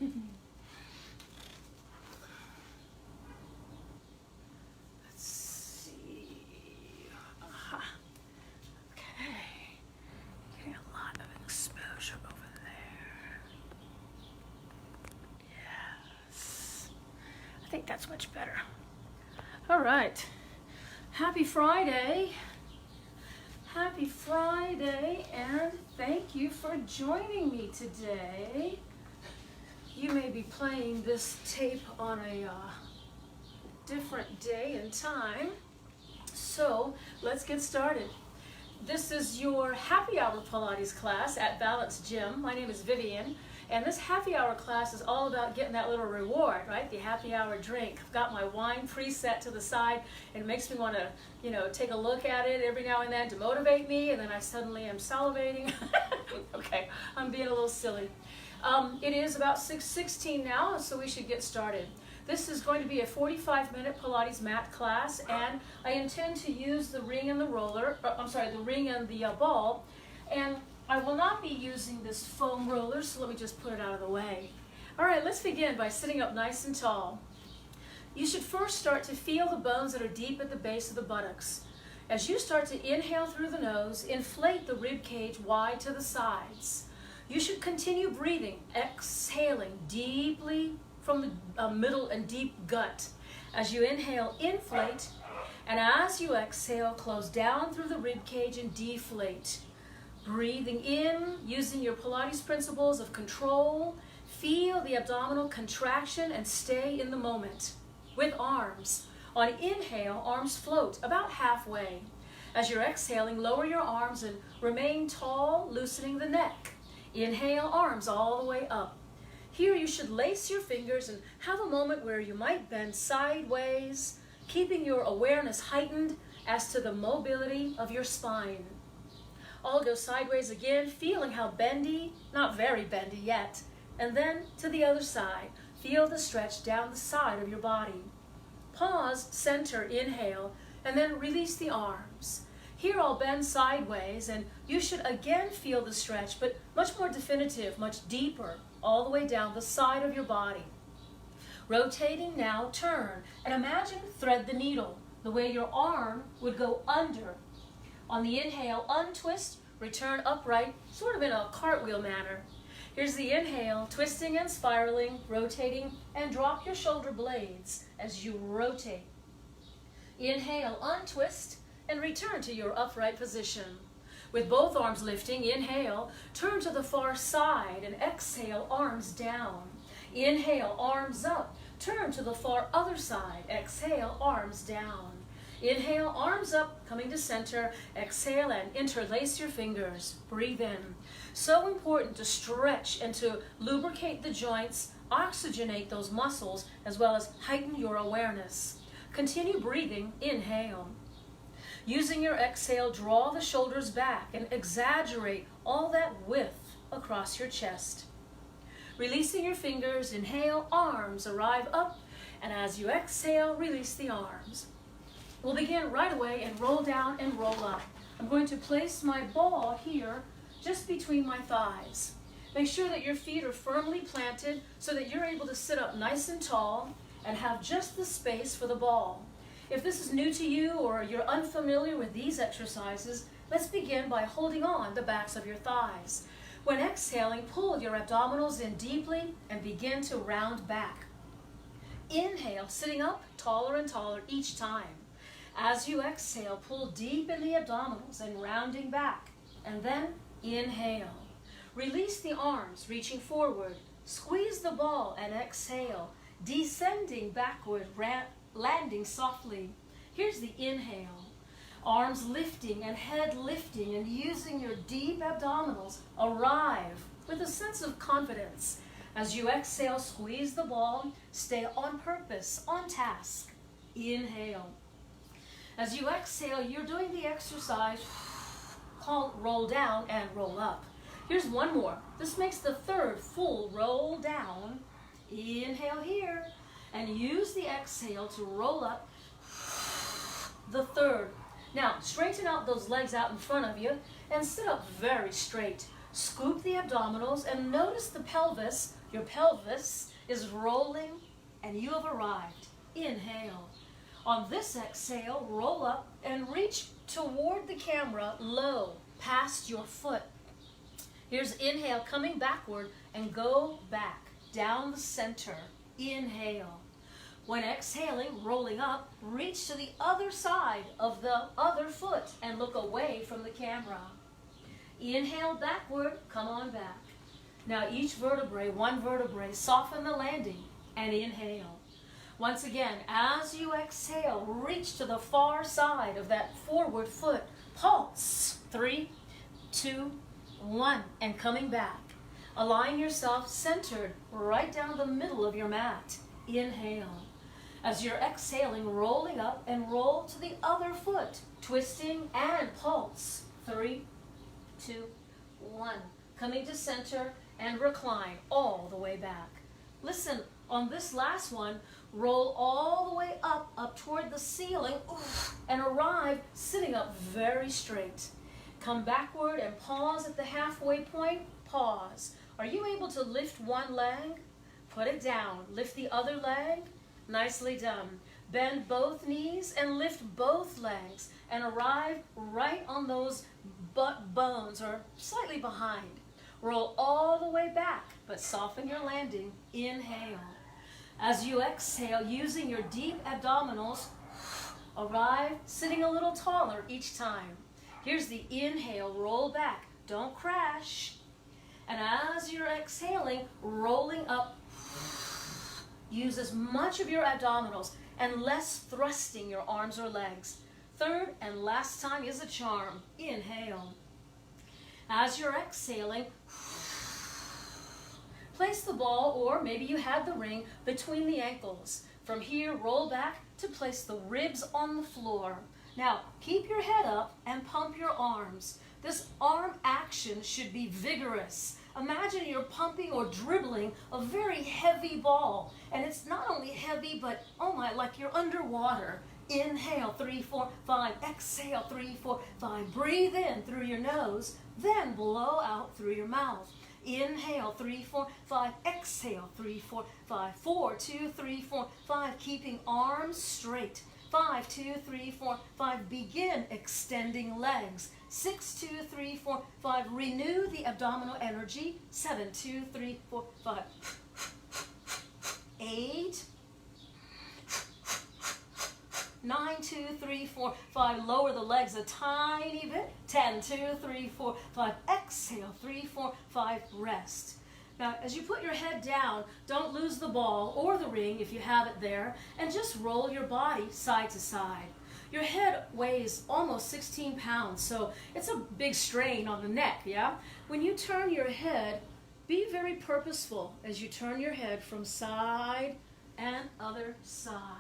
Let's see. Okay. Getting a lot of exposure over there. Yes. I think that's much better. All right. Happy Friday. Happy Friday, and thank you for joining me today. You may be playing this tape on a different day and time, so let's get started. This is your happy hour Pilates class at Balance Gym. My name is Vivian, and this happy hour class is all about getting that little reward, right? The happy hour drink. I've got my wine preset to the side, and it makes me want to, take a look at it every now and then to motivate me, and then I suddenly am salivating. Okay, I'm being a little silly. It is about 6:16 now, so we should get started. This is going to be a 45-minute Pilates mat class, and I intend to use the ring and the the ring and the ball, and I will not be using this foam roller, so let me just put it out of the way. All right, let's begin by sitting up nice and tall. You should first start to feel the bones that are deep at the base of the buttocks. As you start to inhale through the nose, inflate the rib cage wide to the sides. You should continue breathing, exhaling deeply from the middle and deep gut. As you inhale, inflate, and as you exhale, close down through the rib cage and deflate. Breathing in, using your Pilates principles of control, feel the abdominal contraction and stay in the moment. With arms, on inhale, arms float about halfway. As you're exhaling, lower your arms and remain tall, loosening the neck. Inhale, arms all the way up. Here you should lace your fingers and have a moment where you might bend sideways, keeping your awareness heightened as to the mobility of your spine. I'll go sideways again, feeling how bendy, not very bendy yet, and then to the other side. Feel the stretch down the side of your body. Pause, center, inhale, and then release the arms. Here I'll bend sideways, and you should again feel the stretch, but much more definitive, much deeper, all the way down the side of your body. Rotating now, turn, and imagine thread the needle, the way your arm would go under. On the inhale, untwist, return upright, sort of in a cartwheel manner. Here's the inhale, twisting and spiraling, rotating, and drop your shoulder blades as you rotate. Inhale, untwist, and return to your upright position. With both arms lifting, inhale, turn to the far side, and exhale, arms down. Inhale, arms up, turn to the far other side, exhale, arms down. Inhale, arms up, coming to center. Exhale and interlace your fingers. Breathe in. So important to stretch and to lubricate the joints, oxygenate those muscles, as well as heighten your awareness. Continue breathing. Inhale. Using your exhale, draw the shoulders back and exaggerate all that width across your chest. Releasing your fingers, inhale, arms arrive up, and as you exhale, release the arms. We'll begin right away and roll down and roll up. I'm going to place my ball here just between my thighs. Make sure that your feet are firmly planted so that you're able to sit up nice and tall and have just the space for the ball. If this is new to you or you're unfamiliar with these exercises, let's begin by holding on the backs of your thighs. When exhaling, pull your abdominals in deeply and begin to round back. Inhale, sitting up taller and taller each time. As you exhale, pull deep in the abdominals and rounding back. And then inhale. Release the arms, reaching forward. Squeeze the ball and exhale. Descending backward, landing softly. Here's the inhale. Arms lifting and head lifting, and using your deep abdominals, arrive with a sense of confidence. As you exhale, squeeze the ball. Stay on purpose, on task. Inhale. As you exhale, you're doing the exercise called roll down and roll up. Here's one more. This makes the third full roll down. Inhale here, and use the exhale to roll up the third. Now, straighten out those legs out in front of you and sit up very straight. Scoop the abdominals and notice the pelvis Your pelvis is rolling and you have arrived. Inhale. On this exhale, roll up and reach toward the camera, low, past your foot. Here's inhale, coming backward, and go back, down the center. Inhale. When exhaling, rolling up, reach to the other side of the other foot and look away from the camera. Inhale backward, come on back. Now each vertebrae, one vertebrae, soften the landing and inhale. Once again, as you exhale, reach to the far side of that forward foot. Pulse. 3, 2, 1, and coming back. Align yourself centered right down the middle of your mat. Inhale. As you're exhaling, rolling up and roll to the other foot, twisting and pulse. 3, 2, 1. Coming to center and recline all the way back. Listen, on this last one, roll all the way up toward the ceiling, and arrive sitting up very straight. Come backward and pause at the halfway point. Pause. Are you able to lift one leg? Put it down. Lift the other leg. Nicely done. Bend both knees and lift both legs and arrive right on those butt bones or slightly behind. Roll all the way back, but soften your landing. Inhale. As you exhale, using your deep abdominals, arrive sitting a little taller each time. Here's the inhale, roll back, don't crash. And as you're exhaling, rolling up, use as much of your abdominals and less thrusting your arms or legs. Third and last time is a charm. Inhale. As you're exhaling, place the ball, or maybe you had the ring, between the ankles. From here, roll back to place the ribs on the floor. Now, keep your head up and pump your arms. This arm action should be vigorous. Imagine you're pumping or dribbling a very heavy ball. And it's not only heavy, but, oh my, like you're underwater. Inhale, 3, 4, 5. Exhale, 3, 4, 5. Breathe in through your nose, then blow out through your mouth. Inhale, 3, 4, 5. Exhale, 3, 4, 5. 4, 2, 3, 4, 5. Keeping arms straight. 5, 2, 3, 4, 5. Begin extending legs. 6, 2, 3, 4, 5. Renew the abdominal energy. 7, 2, 3, 4, 5. 8. 9, 2, 3, 4, 5. Lower the legs a tiny bit. 10, 2, 3, 4, 5. Exhale, 3, 4, 5. Rest. Now, as you put your head down, don't lose the ball or the ring if you have it there, and just roll your body side to side. Your head weighs almost 16 pounds, so it's a big strain on the neck, yeah? When you turn your head, be very purposeful as you turn your head from side and other side.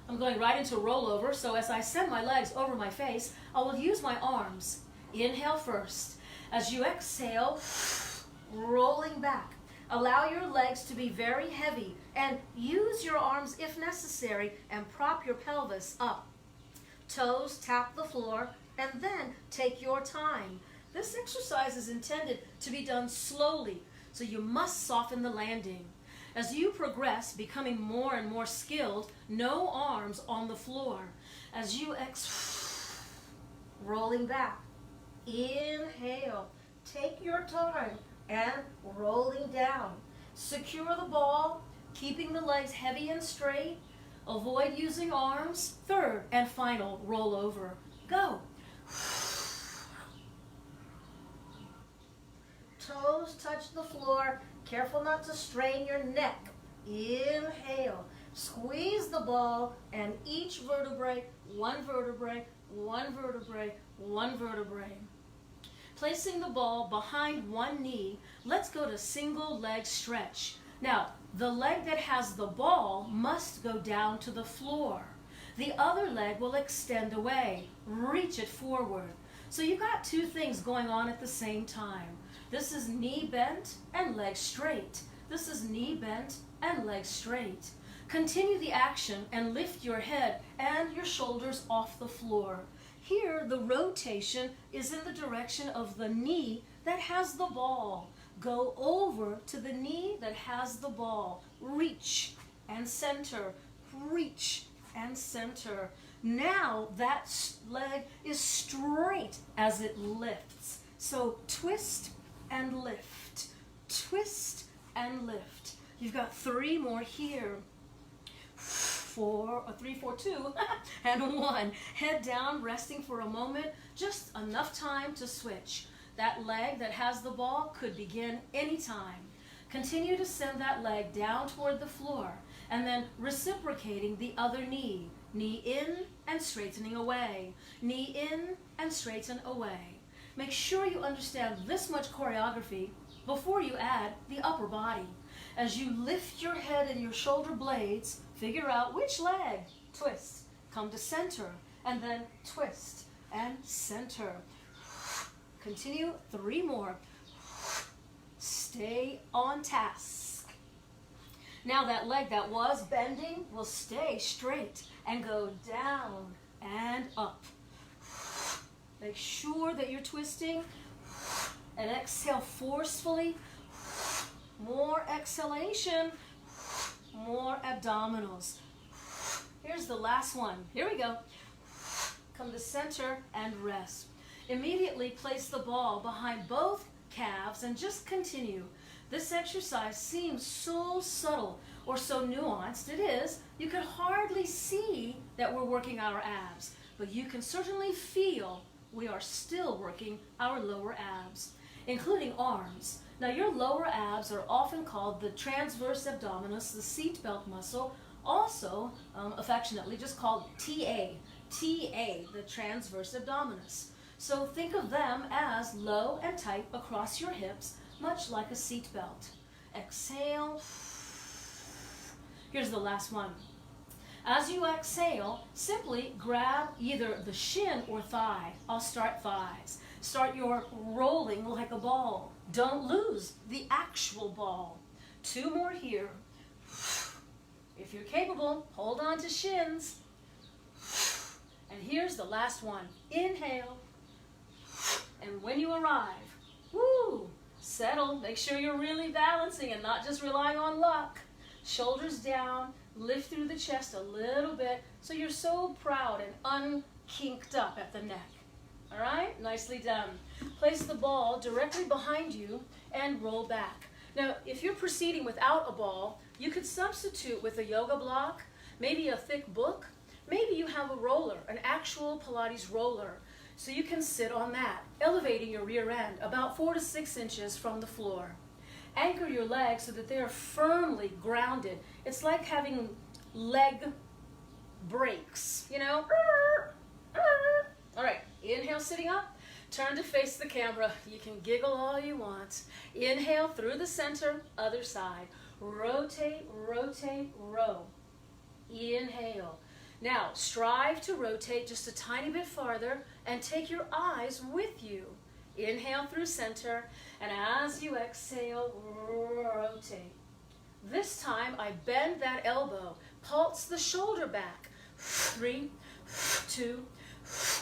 I'm going right into rollover, so as I send my legs over my face, I will use my arms. Inhale first. As you exhale, rolling back. Allow your legs to be very heavy and use your arms if necessary and prop your pelvis up. Toes tap the floor and then take your time. This exercise is intended to be done slowly, so you must soften the landing. As you progress, becoming more and more skilled, no arms on the floor. As you rolling back. Inhale. Take your time and rolling down. Secure the ball, keeping the legs heavy and straight. Avoid using arms. Third and final, roll over. Go. Toes touch the floor. Careful not to strain your neck. Inhale. Squeeze the ball and each vertebrae, one vertebrae, one vertebrae, one vertebrae. Placing the ball behind one knee, let's go to single leg stretch. Now, the leg that has the ball must go down to the floor. The other leg will extend away. Reach it forward. So you got two things going on at the same time. This is knee bent and leg straight. This is knee bent and leg straight. Continue the action and lift your head and your shoulders off the floor. Here, the rotation is in the direction of the knee that has the ball. go over to the knee that has the ball. Reach and center, reach and center. Now that leg is straight as it lifts. So twist and lift, twist and lift. You've got 3 more here. 4, 3, 4, 2, and 1. Head down, resting for a moment, just enough time to switch. That leg that has the ball could begin anytime. Continue to send that leg down toward the floor, and then reciprocating the other knee. Knee in and straightening away. Knee in and straighten away. Make sure you understand this much choreography before you add the upper body. As you lift your head and your shoulder blades, figure out which leg. Twist, come to center, and then twist and center. Continue 3 more. Stay on task. Now that leg that was bending will stay straight and go down and up. Make sure that you're twisting and exhale forcefully. More exhalation, more abdominals. Here's the last one. Here we go. Come to center and rest. Immediately place the ball behind both calves and just continue. This exercise seems so subtle or so nuanced. It is. You can hardly see that we're working our abs, but you can certainly feel we are still working our lower abs, including arms. Now, your lower abs are often called the transverse abdominis, the seat belt muscle, also affectionately just called TA, the transverse abdominis. So think of them as low and tight across your hips, much like a seat belt. Exhale. Here's the last one. As you exhale, simply grab either the shin or thigh. I'll start thighs. Start your rolling like a ball. Don't lose the actual ball. 2 more here. If you're capable, hold on to shins. And here's the last one. Inhale. And when you arrive, settle. Make sure you're really balancing and not just relying on luck. Shoulders down. Lift through the chest a little bit so you're so proud and unkinked up at the neck. All right? Nicely done. Place the ball directly behind you and roll back. Now, if you're proceeding without a ball, you could substitute with a yoga block, maybe a thick book. Maybe you have a roller, an actual Pilates roller, so you can sit on that, elevating your rear end about 4 to 6 inches from the floor. Anchor your legs so that they are firmly grounded. It's like having leg brakes, you know? All right, inhale sitting up. Turn to face the camera. You can giggle all you want. Inhale through the center, other side. Rotate, rotate, row. Inhale. Now, strive to rotate just a tiny bit farther and take your eyes with you. Inhale through center, and as you exhale, rotate. This time, I bend that elbow, pulse the shoulder back. 3, 2,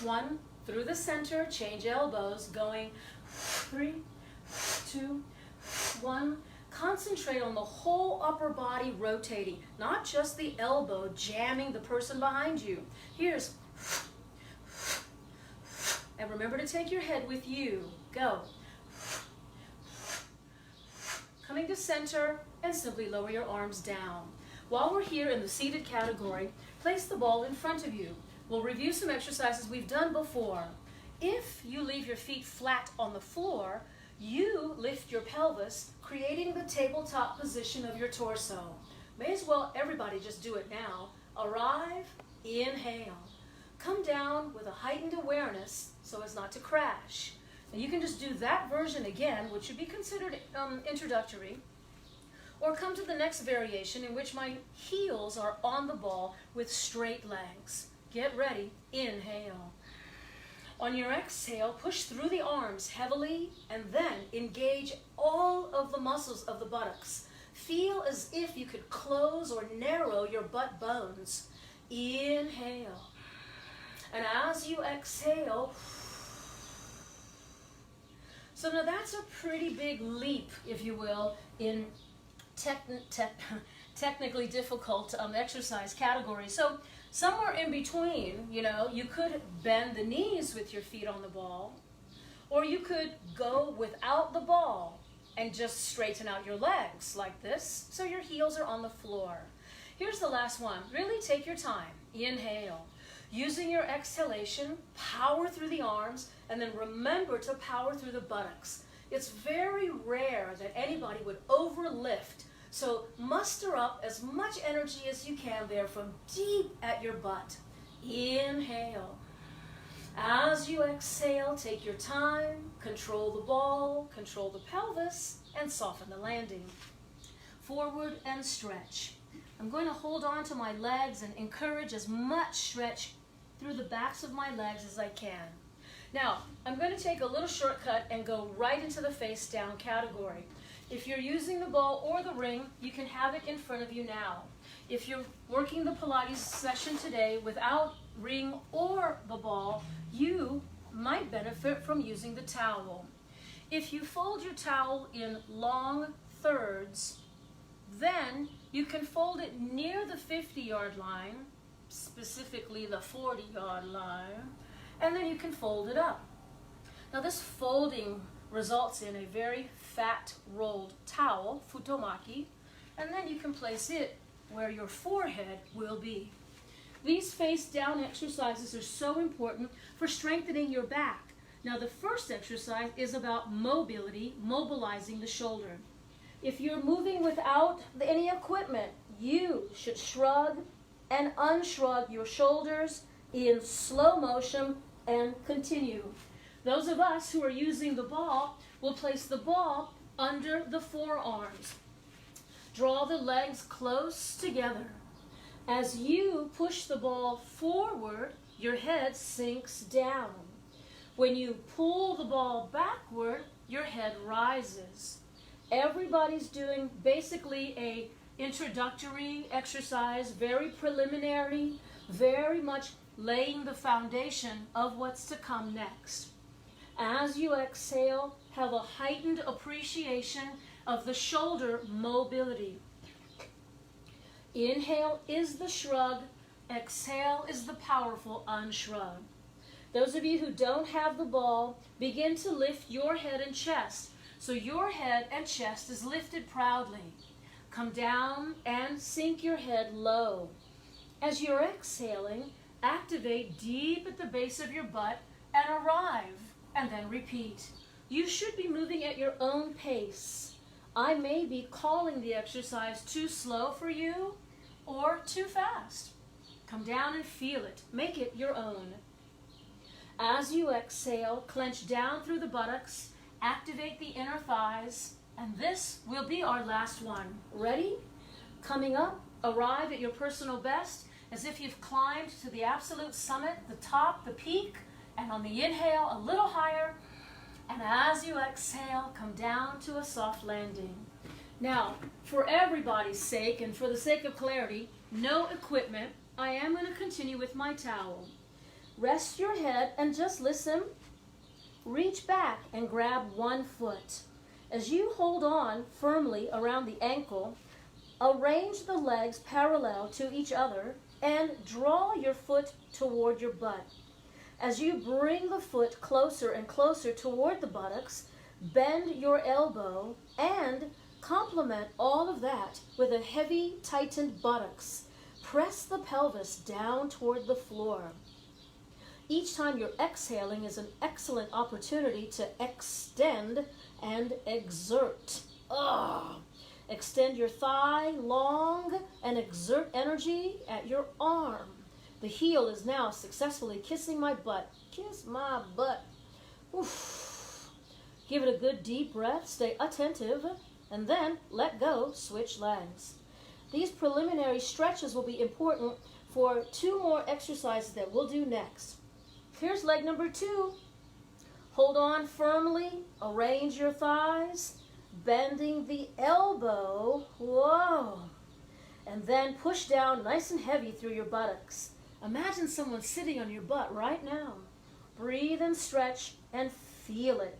1. Through the center, change elbows, going 3, 2, 1. Concentrate on the whole upper body rotating, not just the elbow jamming the person behind you. Here's, and remember to take your head with you. Go. Coming to center, and simply lower your arms down. While we're here in the seated category, place the ball in front of you. We'll review some exercises we've done before. If you leave your feet flat on the floor, you lift your pelvis, creating the tabletop position of your torso. May as well everybody just do it now. Arrive, inhale. Come down with a heightened awareness so as not to crash. And you can just do that version again, which would be considered introductory. Or come to the next variation in which my heels are on the ball with straight legs. Get ready, inhale. On your exhale, push through the arms heavily and then engage all of the muscles of the buttocks. Feel as if you could close or narrow your butt bones. Inhale. And as you exhale, So now that's a pretty big leap, if you will, in technically difficult exercise categories. So somewhere in between, you know, you could bend the knees with your feet on the ball, or you could go without the ball and just straighten out your legs like this, so your heels are on the floor. Here's the last one. Really take your time. Inhale. Using your exhalation, power through the arms, and then remember to power through the buttocks. It's very rare that anybody would overlift, so muster up as much energy as you can there from deep at your butt. Inhale. As you exhale, take your time, control the ball, control the pelvis, and soften the landing. Forward and stretch. I'm going to hold on to my legs and encourage as much stretch through the backs of my legs as I can. Now, I'm going to take a little shortcut and go right into the face down category. If you're using the ball or the ring, you can have it in front of you now. If you're working the Pilates session today without ring or the ball, you might benefit from using the towel. If you fold your towel in long thirds, then you can fold it near the 50-yard line, specifically the 40-yard line, and then you can fold it up. Now this folding results in a very fat rolled towel, futomaki, and then you can place it where your forehead will be. These face down exercises are so important for strengthening your back. Now the first exercise is about mobility, mobilizing the shoulder. If you're moving without any equipment, you should shrug and unshrug your shoulders in slow motion and continue. Those of us who are using the ball will place the ball under the forearms. Draw the legs close together. As you push the ball forward, your head sinks down. When you pull the ball backward, your head rises. Everybody's doing basically a introductory exercise, very preliminary, very much laying the foundation of what's to come next. As you exhale, have a heightened appreciation of the shoulder mobility. Inhale is the shrug, exhale is the powerful unshrug. Those of you who don't have the ball, begin to lift your head and chest. So your head and chest is lifted proudly. Come down and sink your head low. As you're exhaling, activate deep at the base of your butt and arrive, and then repeat. You should be moving at your own pace. I may be calling the exercise too slow for you or too fast. Come down and feel it. Make it your own. As you exhale, clench down through the buttocks, activate the inner thighs, and this will be our last one. Ready? Coming up, arrive at your personal best as if you've climbed to the absolute summit, the top, the peak, and on the inhale, a little higher, and as you exhale, come down to a soft landing. Now, for everybody's sake and for the sake of clarity, no equipment, I am going to continue with my towel. Rest your head and just listen. Reach back and grab one foot. As you hold on firmly around the ankle, arrange the legs parallel to each other and draw your foot toward your butt. As you bring the foot closer and closer toward the buttocks, bend your elbow and complement all of that with a heavy, tightened buttocks. Press the pelvis down toward the floor. Each time you're exhaling is an excellent opportunity to extend and exert. Extend your thigh long and exert energy at your arm. The heel is now successfully kissing my butt. Kiss my butt. Oof. Give it a good deep breath. Stay attentive. And then let go. Switch legs. These preliminary stretches will be important for 2 more exercises that we'll do next. Here's leg number 2. Hold on firmly. Arrange your thighs. Bending the elbow. Whoa. And then push down nice and heavy through your buttocks. Imagine someone sitting on your butt right now. Breathe and stretch and feel it.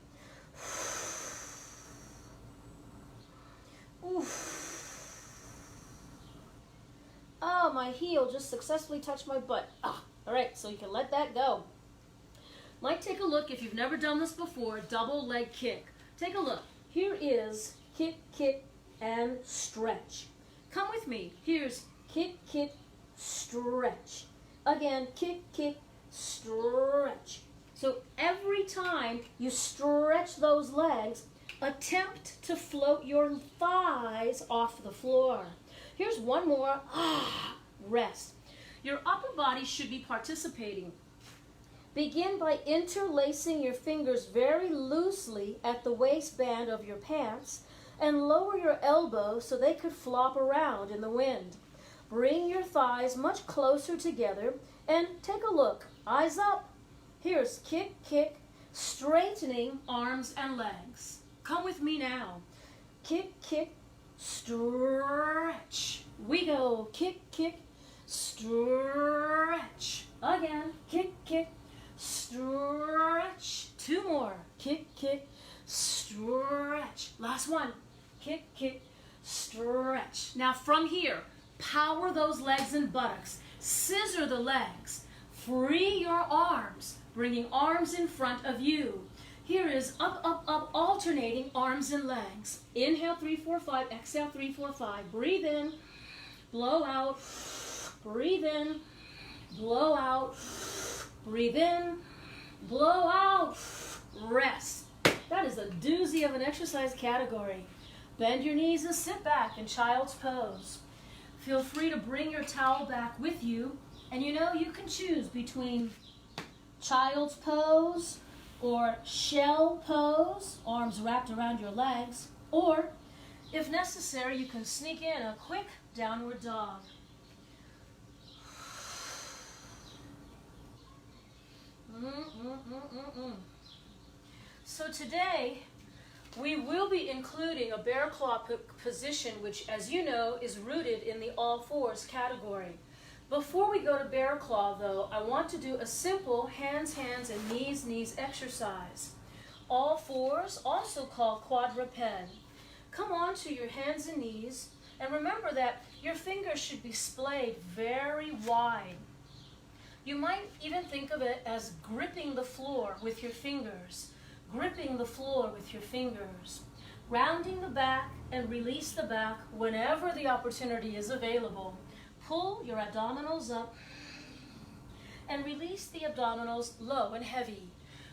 Oh, my heel just successfully touched my butt. Ah, all right, so you can let that go. Might take a look, if you've never done this before, double leg kick. Take a look. Here is kick, kick, and stretch. Come with me. Here's kick, kick, stretch. Again, kick, kick, stretch. So every time you stretch those legs, attempt to float your thighs off the floor. Here's one more. Rest. Your upper body should be participating. Begin by interlacing your fingers very loosely at the waistband of your pants and lower your elbows so they could flop around in the wind. Bring your thighs much closer together and take a look. Eyes up. Here's kick, kick, straightening arms and legs. Come with me now. Kick, kick, stretch. We go. Kick, kick, stretch. Again. Kick, kick, stretch. Two more. Kick, kick, stretch. Last one. Kick, kick, stretch. Now from here, power those legs and buttocks. Scissor the legs. Free your arms, bringing arms in front of you. Here is up, up, up, alternating arms and legs. Inhale, 3, 4, 5. Exhale, 3, 4, 5. Breathe in, blow out. Breathe in, blow out. Breathe in, blow out. Rest. That is a doozy of an exercise category. Bend your knees and sit back in child's pose. Feel free to bring your towel back with you. And you know, you can choose between child's pose or shell pose, arms wrapped around your legs, or if necessary, you can sneak in a quick downward dog. So today, we will be including a bear claw position, which, as you know, is rooted in the all fours category. Before we go to bear claw, though, I want to do a simple hands, hands, and knees, knees exercise. All fours, also called quadruped. Come on to your hands and knees, and remember that your fingers should be splayed very wide. You might even think of it as gripping the floor with your fingers, gripping the floor with your fingers, rounding the back and release the back whenever the opportunity is available. Pull your abdominals up and release the abdominals low and heavy.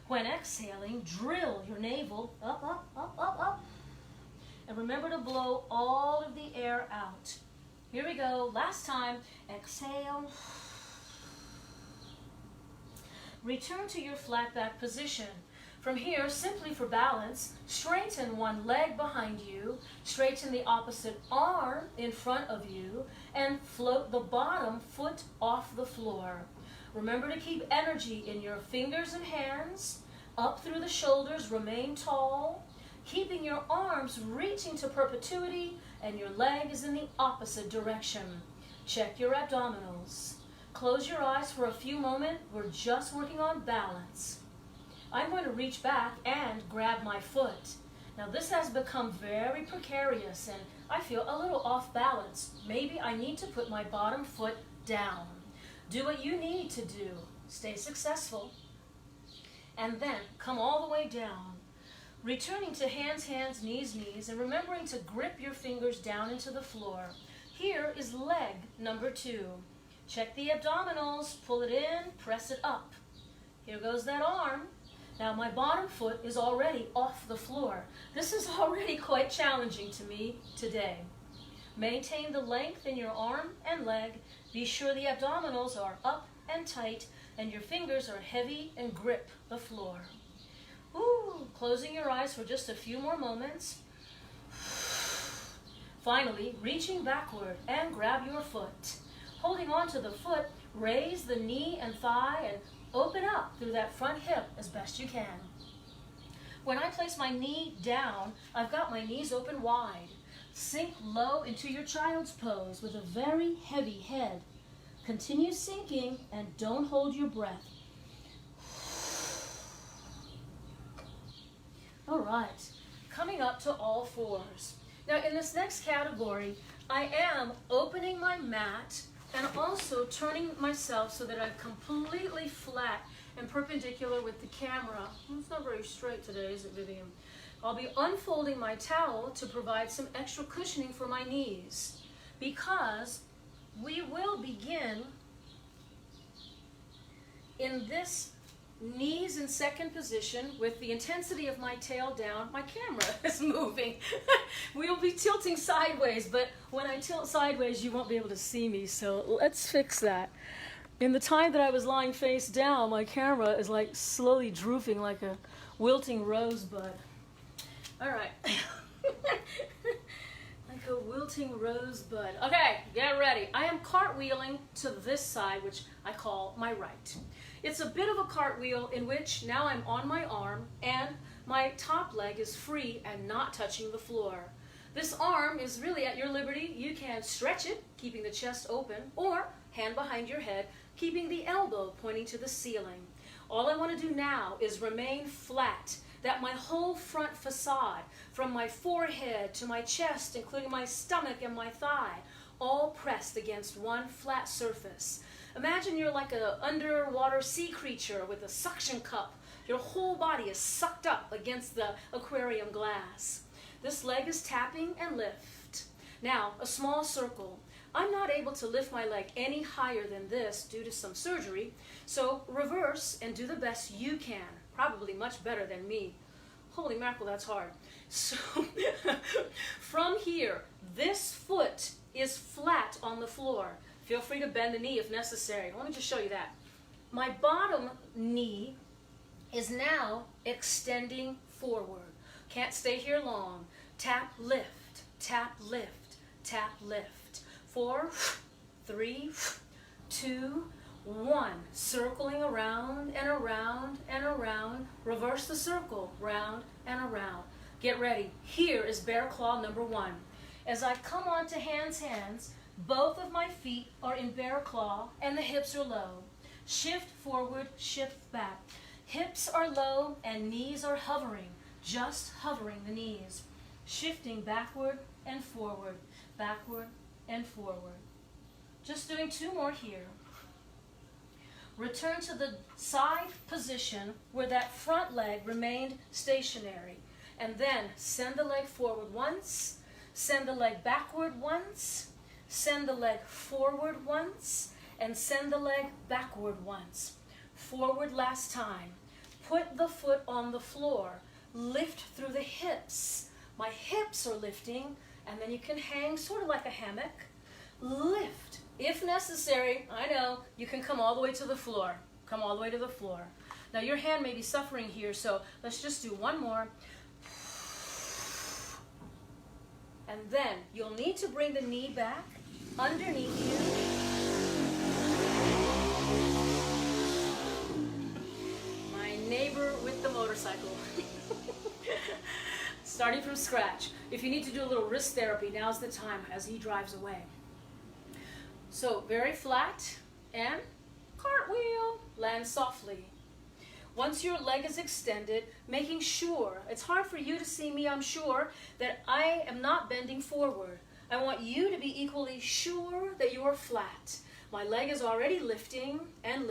When exhaling, drill your navel up, up, up, up, up. And remember to blow all of the air out. Here we go. Last time. Exhale. Return to your flat back position. From here, simply for balance, straighten one leg behind you, straighten the opposite arm in front of you, and float the bottom foot off the floor. Remember to keep energy in your fingers and hands, up through the shoulders, remain tall, keeping your arms reaching to perpetuity, and your leg is in the opposite direction. Check your abdominals. Close your eyes for a few moments. We're just working on balance. I'm going to reach back and grab my foot. Now this has become very precarious and I feel a little off balance. Maybe I need to put my bottom foot down. Do what you need to do. Stay successful. And then come all the way down. Returning to hands, hands, knees, knees, and remembering to grip your fingers down into the floor. Here is leg number 2. Check the abdominals, pull it in, press it up. Here goes that arm. Now my bottom foot is already off the floor. This is already quite challenging to me today. Maintain the length in your arm and leg. Be sure the abdominals are up and tight and your fingers are heavy and grip the floor. Ooh, closing your eyes for just a few more moments. Finally, reaching backward and grab your foot. Holding on to the foot, raise the knee and thigh and open up through that front hip as best you can. When I place my knee down, I've got my knees open wide. Sink low into your child's pose with a very heavy head. Continue sinking and don't hold your breath. All right, coming up to all fours. Now in this next category, I am opening my mat and also turning myself so that I'm completely flat and perpendicular with the camera. It's not very straight today, is it, Vivian? I'll be unfolding my towel to provide some extra cushioning for my knees because we will begin in this knees in second position with the intensity of my tail down. My camera is moving. We'll be tilting sideways, but when I tilt sideways, you won't be able to see me, so let's fix that. In the time that I was lying face down, my camera is like slowly drooping like a wilting rosebud. All right. Like a wilting rosebud. Okay, get ready. I am cartwheeling to this side, which I call my right. It's a bit of a cartwheel in which now I'm on my arm and my top leg is free and not touching the floor. This arm is really at your liberty. You can stretch it, keeping the chest open, or hand behind your head, keeping the elbow pointing to the ceiling. All I want to do now is remain flat, that my whole front facade, from my forehead to my chest, including my stomach and my thigh, all pressed against one flat surface. Imagine you're like an underwater sea creature with a suction cup. Your whole body is sucked up against the aquarium glass. This leg is tapping and lift. Now, a small circle. I'm not able to lift my leg any higher than this due to some surgery, so reverse and do the best you can. Probably much better than me. Holy mackerel, that's hard. So, from here, this foot is flat on the floor. Feel free to bend the knee if necessary. Let me just show you that. My bottom knee is now extending forward. Can't stay here long. Tap, lift, tap, lift, tap, lift. 4, 3, 2, 1. Circling around and around and around. Reverse the circle, round and around. Get ready. Here is bear claw number 1. As I come onto hands, both of my feet are in bear claw and the hips are low. Shift forward, shift back. Hips are low and knees are hovering, just hovering the knees. Shifting backward and forward, backward and forward. Just doing 2 more here. Return to the side position where that front leg remained stationary. And then send the leg forward once, send the leg backward once, send the leg forward once, and send the leg backward once. Forward last time. Put the foot on the floor. Lift through the hips. My hips are lifting, and then you can hang sort of like a hammock. Lift. If necessary, I know, you can come all the way to the floor. Come all the way to the floor. Now your hand may be suffering here, so let's just do 1 more. And then you'll need to bring the knee back underneath you. My neighbor with the motorcycle. Starting from scratch. If you need to do a little wrist therapy, now's the time as he drives away. So very flat and cartwheel. Land softly. Once your leg is extended, making sure, it's hard for you to see me, I'm sure, that I am not bending forward. I want you to be equally sure that you are flat. My leg is already lifting, and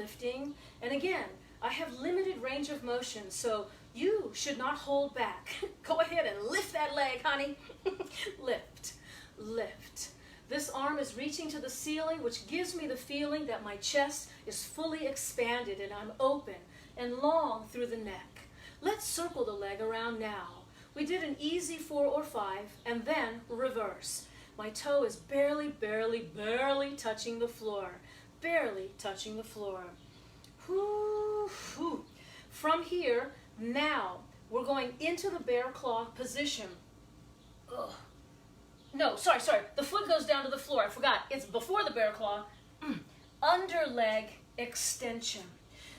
again, I have limited range of motion, so you should not hold back. Go ahead and lift that leg, honey. Lift, lift. This arm is reaching to the ceiling, which gives me the feeling that my chest is fully expanded and I'm open and long through the neck. Let's circle the leg around now. We did an easy 4 or 5 and then reverse. My toe is barely touching the floor. Barely touching the floor. Whoo, whoo. From here, now, we're going into the bear claw position. Ugh. No, sorry. The foot goes down to the floor. I forgot. It's before the bear claw. Under leg extension.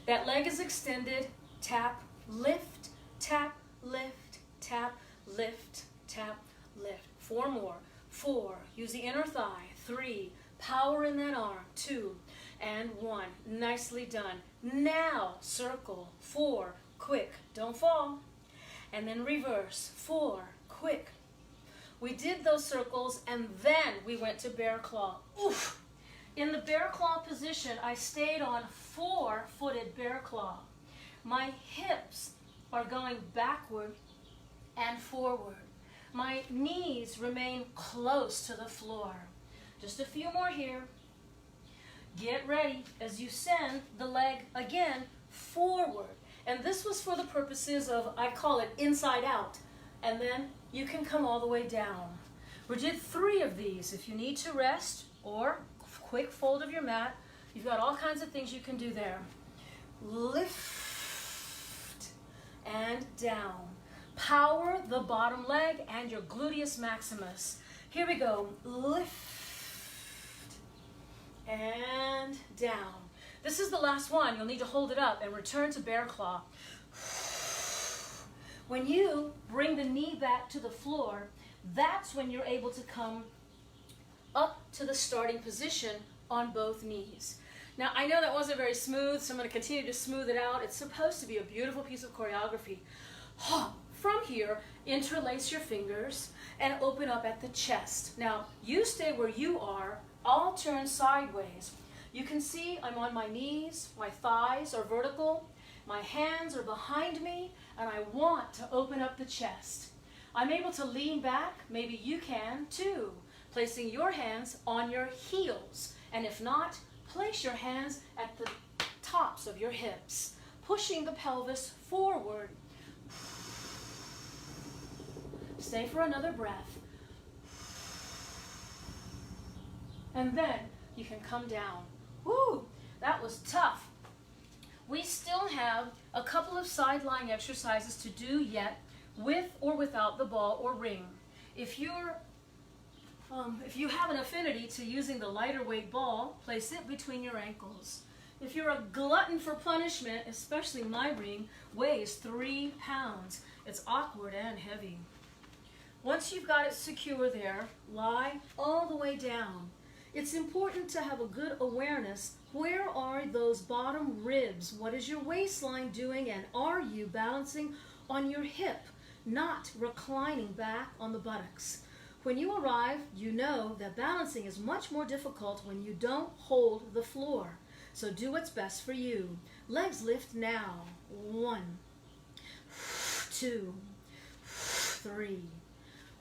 That leg is extended. Tap, lift, tap, lift, tap, lift, tap, lift. 4 more. 4. Use the inner thigh. 3. Power in that arm. 2. And 1. Nicely done. Now, circle. 4. Quick. Don't fall. and then reverse. 4, quick. We did those circles and then we went to bear claw. Oof. In the bear claw position, I stayed on 4-footed bear claw. My hips are going backward and forward. My knees remain close to the floor. Just a few more here. Get ready as you send the leg again forward. And this was for the purposes of, I call it inside out. And then you can come all the way down. We did 3 of these. If you need to rest or quick fold of your mat, you've got all kinds of things you can do there. Lift and down. Power the bottom leg and your gluteus maximus. Here we go. Lift and down. This is the last one. You'll need to hold it up and return to bear claw. When you bring the knee back to the floor, that's when you're able to come up to the starting position on both knees. Now, I know that wasn't very smooth, so I'm going to continue to smooth it out. It's supposed to be a beautiful piece of choreography. From here, interlace your fingers and open up at the chest. Now, you stay where you are. I'll turn sideways. You can see I'm on my knees, my thighs are vertical, my hands are behind me, and I want to open up the chest. I'm able to lean back, maybe you can too, placing your hands on your heels. And if not, place your hands at the tops of your hips, pushing the pelvis forward. Stay for another breath. And then you can come down. Woo, that was tough. We still have a couple of side lying exercises to do yet, with or without the ball or ring. If you have an affinity to using the lighter weight ball, place it between your ankles. If you're a glutton for punishment, especially my ring, weighs 3 pounds. It's awkward and heavy. Once you've got it secure there, lie all the way down. It's important to have a good awareness. Where are those bottom ribs? What is your waistline doing? And are you balancing on your hip, not reclining back on the buttocks? When you arrive, you know that balancing is much more difficult when you don't hold the floor. So do what's best for you. Legs lift now. 1, 2, 3,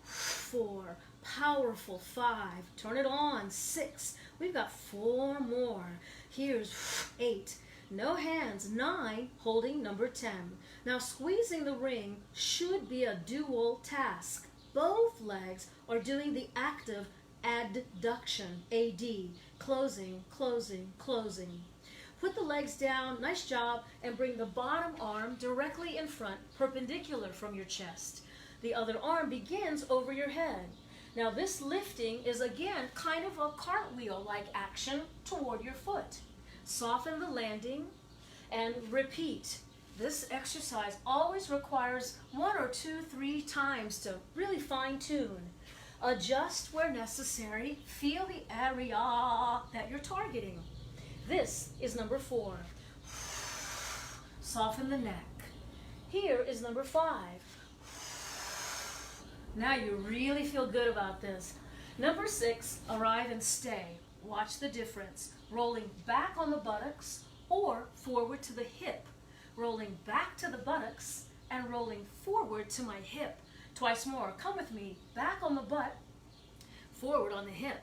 4. Powerful. 5. Turn it on. 6. We've got 4 more. Here's 8. No hands. 9. Holding number 10. Now squeezing the ring should be a dual task. Both legs are doing the active adduction, AD, closing, closing, closing. Put the legs down, nice job, and bring the bottom arm directly in front, perpendicular from your chest. The other arm begins over your head. Now this lifting is again kind of a cartwheel-like action toward your foot. Soften the landing and repeat. This exercise always requires 1 or 2, 3 times to really fine-tune. Adjust where necessary. Feel the area that you're targeting. This is number 4. Soften the neck. Here is number 5. Now you really feel good about this. Number 6, arrive and stay. Watch the difference. Rolling back on the buttocks or forward to the hip. Rolling back to the buttocks and rolling forward to my hip. Twice more. Come with me. Back on the butt, forward on the hip,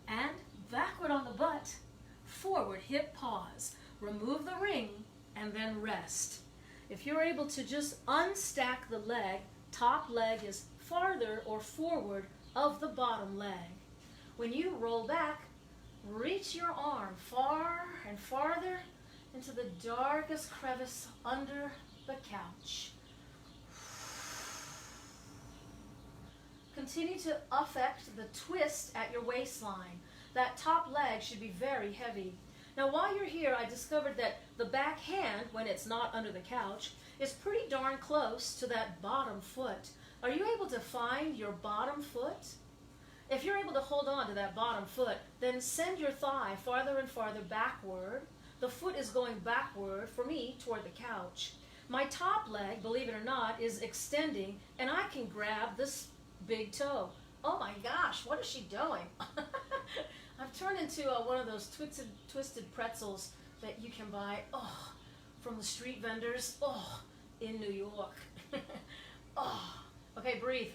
and backward on the butt, forward, hip, pause. Remove the ring and then rest. If you're able to just unstack the leg, top leg is farther or forward of the bottom leg. When you roll back, reach your arm far and farther into the darkest crevice under the couch. Continue to affect the twist at your waistline. That top leg should be very heavy. Now while you're here, I discovered that the back hand, when it's not under the couch, is pretty darn close to that bottom foot. Are you able to find your bottom foot? If you're able to hold on to that bottom foot, then send your thigh farther and farther backward. The foot is going backward, for me, toward the couch. my top leg, believe it or not, is extending, and I can grab this big toe. Oh my gosh, what is she doing? I've turned into one of those twisted pretzels that you can buy from the street vendors in New York. Okay, breathe.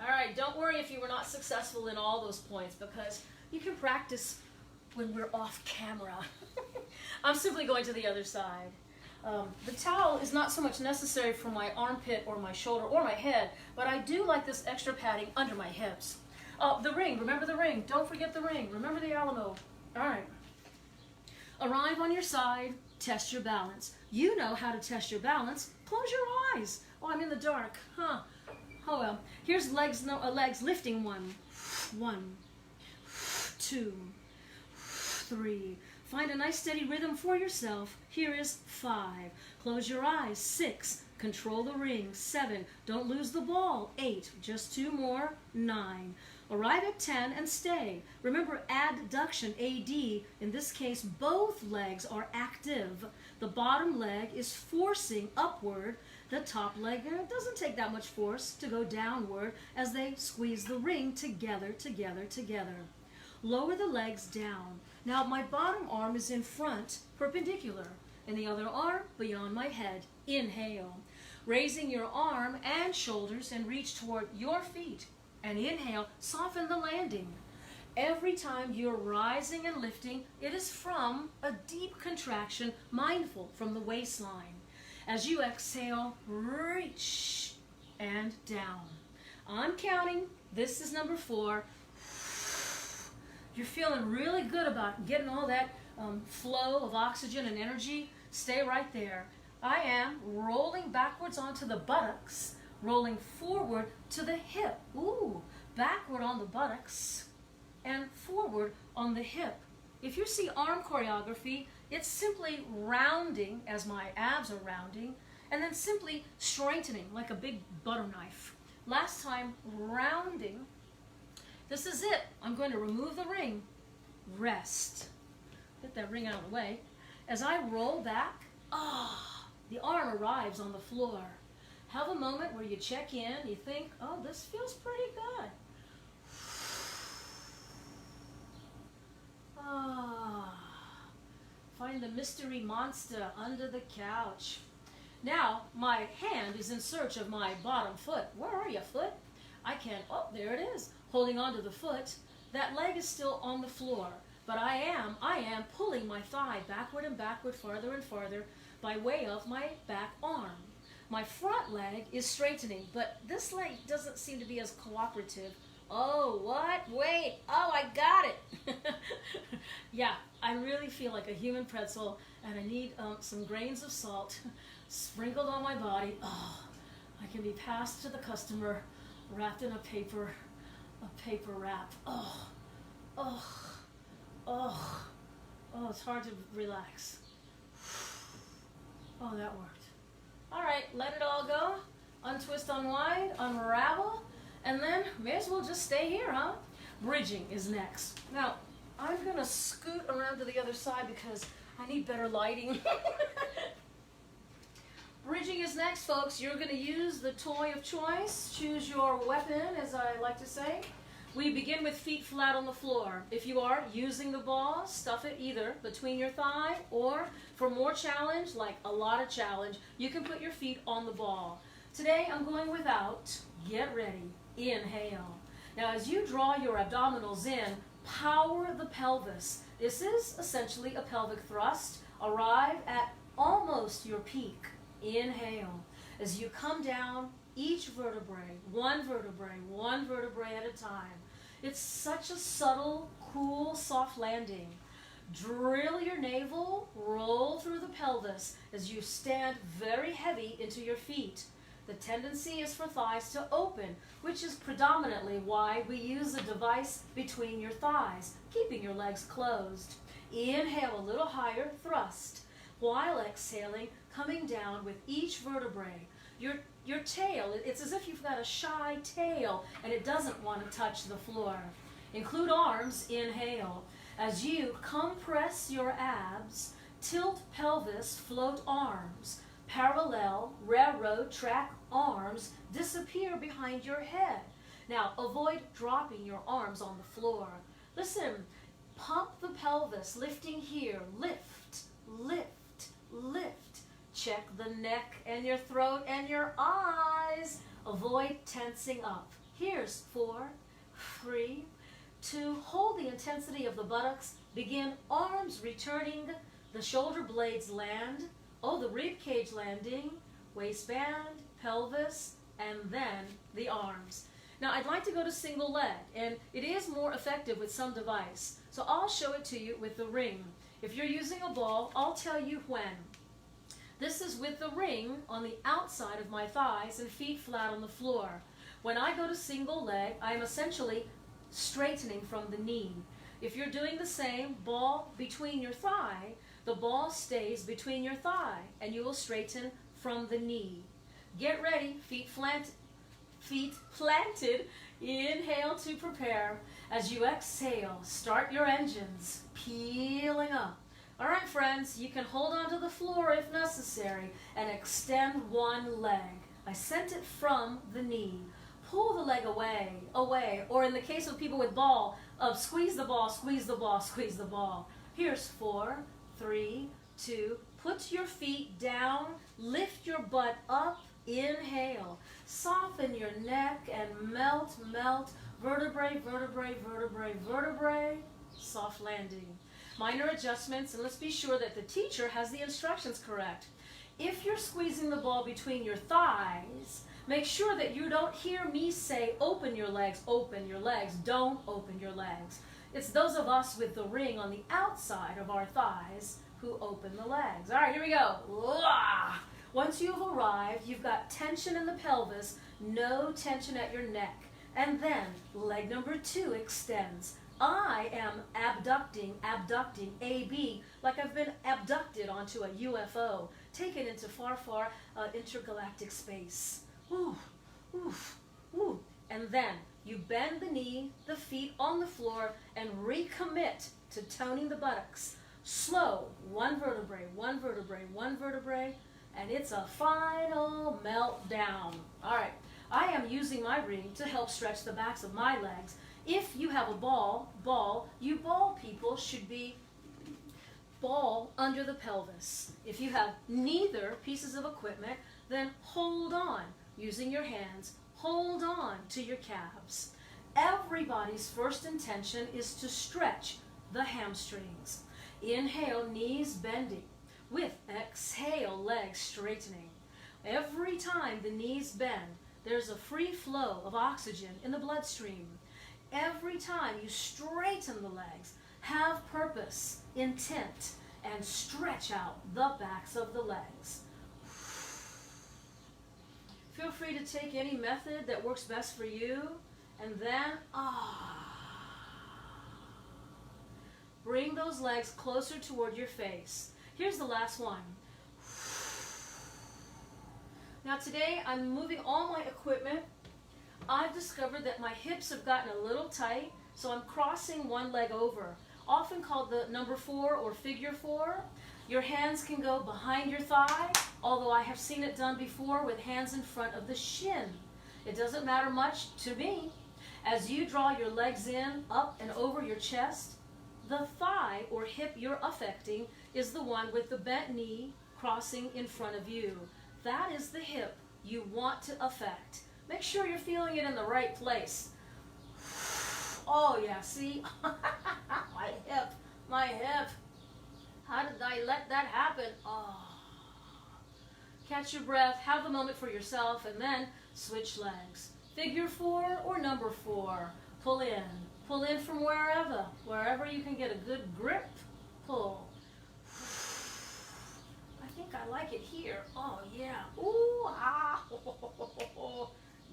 All right, don't worry if you were not successful in all those points, because you can practice when we're off camera. I'm simply going to the other side. The towel is not so much necessary for my armpit or my shoulder or my head, but I do like this extra padding under my hips. The ring, remember the ring. Don't forget the ring. Remember the Alamo. All right. Arrive on your side, test your balance. You know how to test your balance. Close your eyes. Oh, I'm in the dark. Huh. Oh well. Here's legs lifting. 1, 2, 3. Find a nice steady rhythm for yourself. Here is 5. Close your eyes. 6. Control the ring. 7. Don't lose the ball. 8. Just 2 more. 9. Arrive at 10 and stay. Remember adduction, AD. In this case, both legs are active. The bottom leg is forcing upward. The top leg doesn't take that much force to go downward as they squeeze the ring together. Lower the legs down. Now my bottom arm is in front, perpendicular, and the other arm beyond my head. Inhale. Raising your arm and shoulders and reach toward your feet. And inhale, soften the landing. Every time you're rising and lifting, it is from a deep contraction, mindful from the waistline. As you exhale, reach and down. I'm counting. This is number 4. You're feeling really good about getting all that flow of oxygen and energy. Stay right there. I am rolling backwards onto the buttocks, rolling forward to the hip. Ooh, backward on the buttocks and forward on the hip. If you see arm choreography, it's simply rounding as my abs are rounding, and then simply straightening like a big butter knife. Last time, rounding. This is it. I'm going to remove the ring. Rest. Get that ring out of the way. As I roll back, the arm arrives on the floor. Have a moment where you check in. You think, oh, this feels pretty good. Find the mystery monster under the couch. Now, my hand is in search of my bottom foot. Where are you, foot? I can, there it is. Holding onto the foot. That leg is still on the floor, but I am pulling my thigh backward and backward, farther and farther, by way of my back arm. My front leg is straightening, but this leg doesn't seem to be as cooperative. Oh, what? Wait. Oh, I got it. Yeah, I really feel like a human pretzel, and I need some grains of salt sprinkled on my body. Oh, I can be passed to the customer, wrapped in a paper wrap. It's hard to relax. Oh, that worked. All right, let it all go. Untwist, unwind, unravel, and then may as well just stay here, huh? Bridging is next. Now, I'm gonna scoot around to the other side because I need better lighting. Bridging is next, folks. You're gonna use the toy of choice. Choose your weapon, as I like to say. We begin with feet flat on the floor. If you are using the ball, stuff it either between your thigh, or for more challenge, like a lot of challenge, you can put your feet on the ball. Today I'm going without. Get ready. Inhale. Now as you draw your abdominals in, power the pelvis. This is essentially a pelvic thrust. Arrive at almost your peak. Inhale. As you come down, each vertebrae, one vertebrae at a time. It's such a subtle, cool, soft landing. Drill your navel, roll through the pelvis as you stand very heavy into your feet. The tendency is for thighs to open, which is predominantly why we use a device between your thighs, keeping your legs closed. Inhale a little higher, thrust, while exhaling, coming down with each vertebrae. Your tail, it's as if you've got a shy tail and it doesn't want to touch the floor. Include arms, inhale. As you compress your abs, Tilt pelvis, float arms. Parallel railroad track arms disappear behind your head. Now, avoid dropping your arms on the floor. Listen, pump the pelvis, lifting here. Lift, lift, lift. Check the neck and your throat and your eyes. Avoid tensing up. Here's 4, 3, 2. Hold the intensity of the buttocks. Begin arms returning. The shoulder blades land. Oh, the rib cage landing. Waistband, pelvis, and then the arms. Now, I'd like to go to single leg, and it is more effective with some device. So I'll show it to you with the ring. If you're using a ball, I'll tell you when. This is with the ring on the outside of my thighs and feet flat on the floor. When I go to single leg, I am essentially straightening from the knee. If you're doing the same, ball between your thigh, the ball stays between your thigh, and you will straighten from the knee. Get ready, feet planted. Inhale to prepare. As you exhale, start your engines, peeling up. All right, friends, you can hold onto the floor if necessary and extend one leg. I sent it from the knee. Pull the leg away, or in the case of people with ball, squeeze the ball, squeeze the ball, squeeze the ball. Here's 4, 3, 2. Put your feet down, lift your butt up, inhale. Soften your neck and melt, melt. Vertebrae, vertebrae, vertebrae, vertebrae. Soft landing. Minor adjustments, and let's be sure that the teacher has the instructions correct. If you're squeezing the ball between your thighs, make sure that you don't hear me say, open your legs, open your legs. Don't open your legs. It's those of us with the ring on the outside of our thighs who open the legs. All right, here we go. Once you've arrived, you've got tension in the pelvis, no tension at your neck. And then leg number 2 extends. I am abducting, AB, like I've been abducted onto a UFO, taken into far, far intergalactic space. Ooh, ooh, ooh. And then you bend the knee, the feet on the floor, and recommit to toning the buttocks. Slow, one vertebrae, one vertebrae, one vertebrae, and it's a final meltdown. All right, I am using my ring to help stretch the backs of my legs. If you have a ball, you ball people should be ball under the pelvis. If you have neither pieces of equipment, then hold on using your hands. Hold on to your calves. Everybody's first intention is to stretch the hamstrings. Inhale, knees bending. With exhale, legs straightening. Every time the knees bend, there's a free flow of oxygen in the bloodstream. Every time you straighten the legs, have purpose, intent, and stretch out the backs of the legs. Feel free to take any method that works best for you, and then bring those legs closer toward your face. Here's the last one. Now today I'm moving all my equipment. I've discovered that my hips have gotten a little tight, so I'm crossing one leg over, often called the number 4 or figure 4. Your hands can go behind your thigh, although I have seen it done before with hands in front of the shin. It doesn't matter much to me. As you draw your legs in, up and over your chest, the thigh or hip you're affecting is the one with the bent knee crossing in front of you. That is the hip you want to affect. Make sure you're feeling it in the right place. Oh yeah, see? my hip. How did I let that happen? Oh. Catch your breath, have the moment for yourself, and then switch legs. Figure 4 or number 4. Pull in. Pull in from wherever you can get a good grip. Pull. I think I like it here. Oh yeah. Ooh, ah.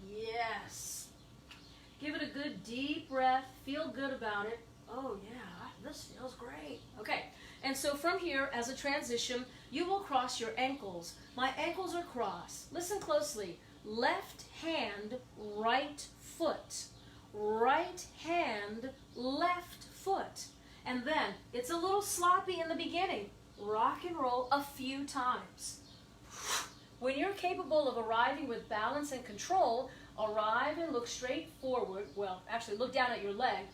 Yes. Give it a good deep breath. Feel good about it. Oh yeah, this feels great. Okay, and so from here, as a transition, you will cross your ankles. My ankles are crossed. Listen closely. Left hand, right foot. Right hand, left foot. And then, it's a little sloppy in the beginning. rock and roll a few times. When you're capable of arriving with balance and control, arrive and look straight forward. Well, actually look down at your leg.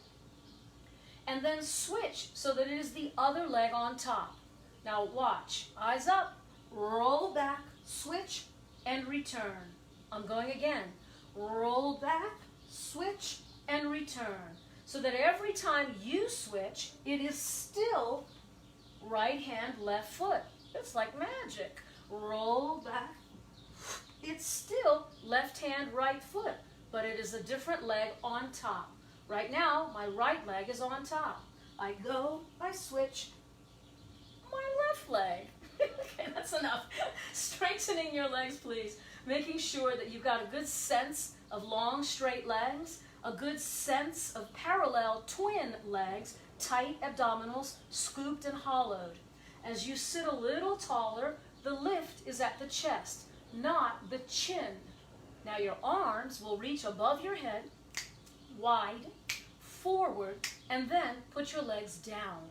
And then switch so that it is the other leg on top. Now watch. Eyes up, roll back, switch, and return. I'm going again. Roll back, switch, and return. So that every time you switch, it is still right hand, left foot. It's like magic. Roll back. It's still left hand, right foot, but it is a different leg on top. Right now, my right leg is on top. I go, I switch, my left leg. Okay, that's enough. Strengthening your legs, please. Making sure that you've got a good sense of long, straight legs, a good sense of parallel twin legs, tight abdominals, scooped and hollowed. As you sit a little taller, the lift is at the chest, not the chin. Now your arms will reach above your head, wide, forward, and then put your legs down.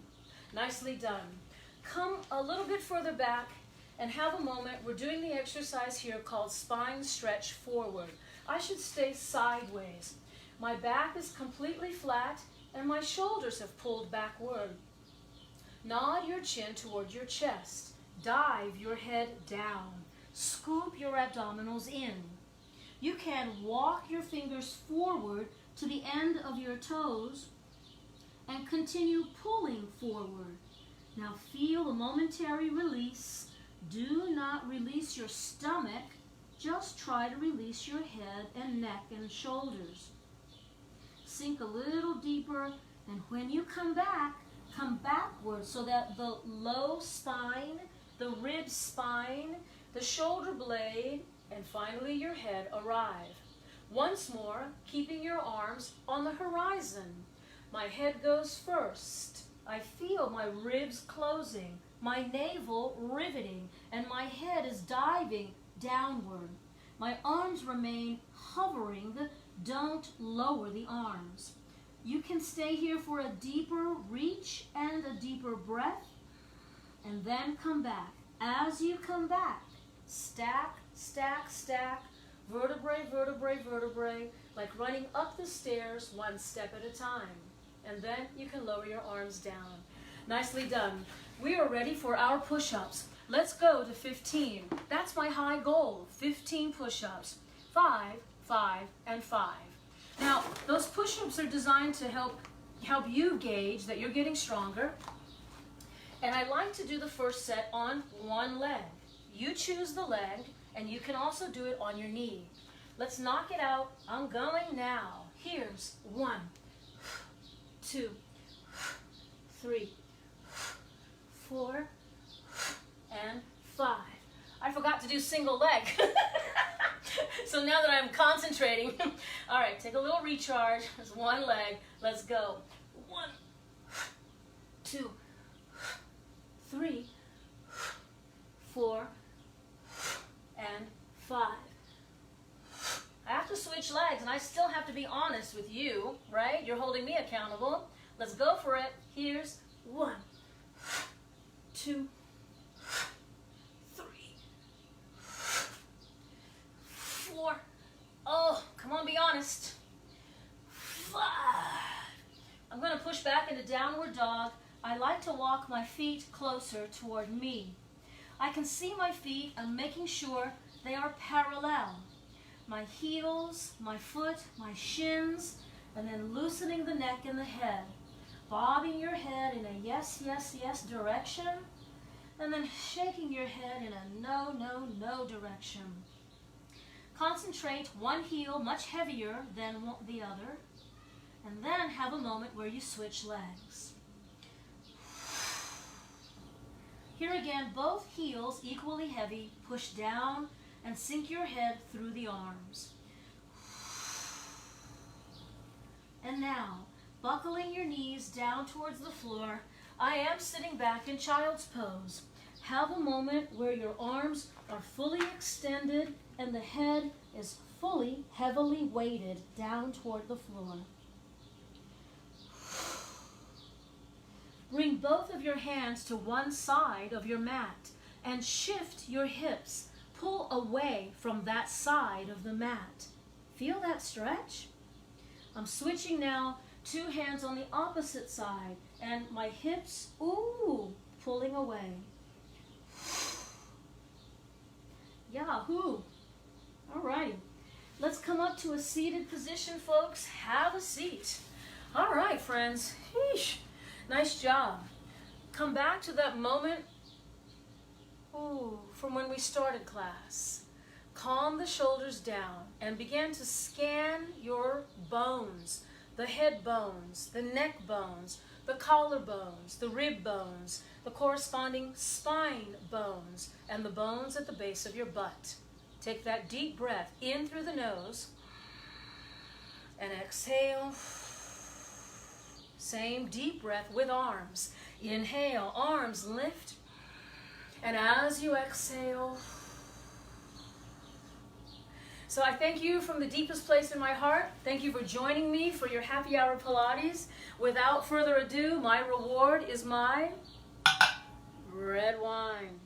Nicely done. Come a little bit further back and have a moment. We're doing the exercise here called spine stretch forward. I should stay sideways. My back is completely flat and my shoulders have pulled backward. Nod your chin toward your chest. Dive your head down. Scoop your abdominals in. You can walk your fingers forward to the end of your toes and continue pulling forward. Now feel a momentary release. Do not release your stomach. Just try to release your head and neck and shoulders. Sink a little deeper, and when you come backwards so that the low spine, the rib spine, the shoulder blade, and finally your head arrive. Once more, keeping your arms on the horizon. My head goes first. I feel my ribs closing, my navel riveting, and my head is diving downward. My arms remain hovering. Don't lower the arms. You can stay here for a deeper reach and a deeper breath, and then come back. As you come back, stack, stack, stack, vertebrae, vertebrae, vertebrae, like running up the stairs one step at a time. And then you can lower your arms down. Nicely done. We are ready for our push-ups. Let's go to 15. That's my high goal, 15 push-ups. 5, 5, and 5. Now, those push-ups are designed to help you gauge that you're getting stronger. And I like to do the first set on one leg. You choose the leg, and you can also do it on your knee. Let's knock it out. I'm going now. Here's 1, 2, 3, 4, and 5. I forgot to do single leg. So now that I'm concentrating, all right, take a little recharge. There's one leg. Let's go. 1, 2, 3, 4, and 5. I have to switch legs, and I still have to be honest with you, right? You're holding me accountable. Let's go for it. Here's 1, 2, 3, 4. Oh, come on, be honest. 5. I'm going to push back into downward dog. I like to walk my feet closer toward me. I can see my feet. I'm making sure they are parallel. My heels, my foot, my shins, and then loosening the neck and the head. Bobbing your head in a yes, yes, yes direction, and then shaking your head in a no, no, no direction. Concentrate one heel much heavier than the other, and then have a moment where you switch legs. Here again, both heels equally heavy. Push down and sink your head through the arms. And now, buckling your knees down towards the floor, I am sitting back in child's pose. Have a moment where your arms are fully extended and the head is fully, heavily weighted down toward the floor. Bring both of your hands to one side of your mat and shift your hips. Pull away from that side of the mat. Feel that stretch? I'm switching now, 2 hands on the opposite side, and my hips, pulling away. Yahoo! All right, let's come up to a seated position, folks. Have a seat. All right, friends. Sheesh. Nice job. Come back to that moment from when we started class. Calm the shoulders down and begin to scan your bones, the head bones, the neck bones, the collar bones, the rib bones, the corresponding spine bones, and the bones at the base of your butt. Take that deep breath in through the nose and exhale. Same deep breath with arms. Inhale, arms lift. And as you exhale, so I thank you from the deepest place in my heart. Thank you for joining me for your happy hour Pilates. Without further ado, my reward is my red wine.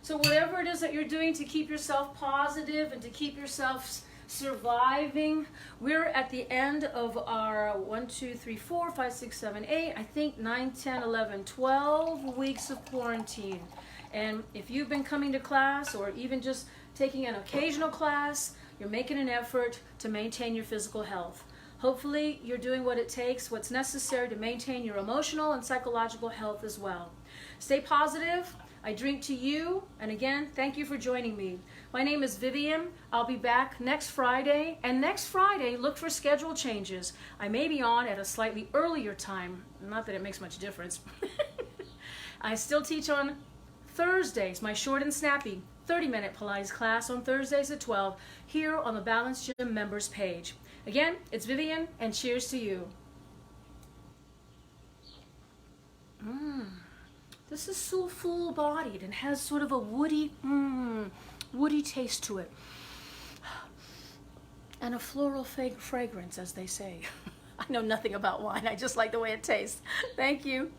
So whatever it is that you're doing to keep yourself positive and to keep yourself surviving, we're at the end of our 1, 2, 3, 4, 5, 6, 7, 8, I think 9, 10, 11, 12 weeks of quarantine. And if you've been coming to class or even just taking an occasional class, you're making an effort to maintain your physical health. Hopefully you're doing what it takes, what's necessary to maintain your emotional and psychological health as well. Stay positive. I drink to you. And again, thank you for joining me. My name is Vivian. I'll be back next Friday. And next Friday, look for schedule changes. I may be on at a slightly earlier time. Not that it makes much difference. I still teach on Thursdays, my short and snappy 30-minute Pilates class on Thursdays at 12 here on the Balance Gym members page. Again, it's Vivian, and cheers to you. This is so full-bodied and has sort of a woody taste to it. And a floral fragrance, as they say. I know nothing about wine. I just like the way it tastes. Thank you.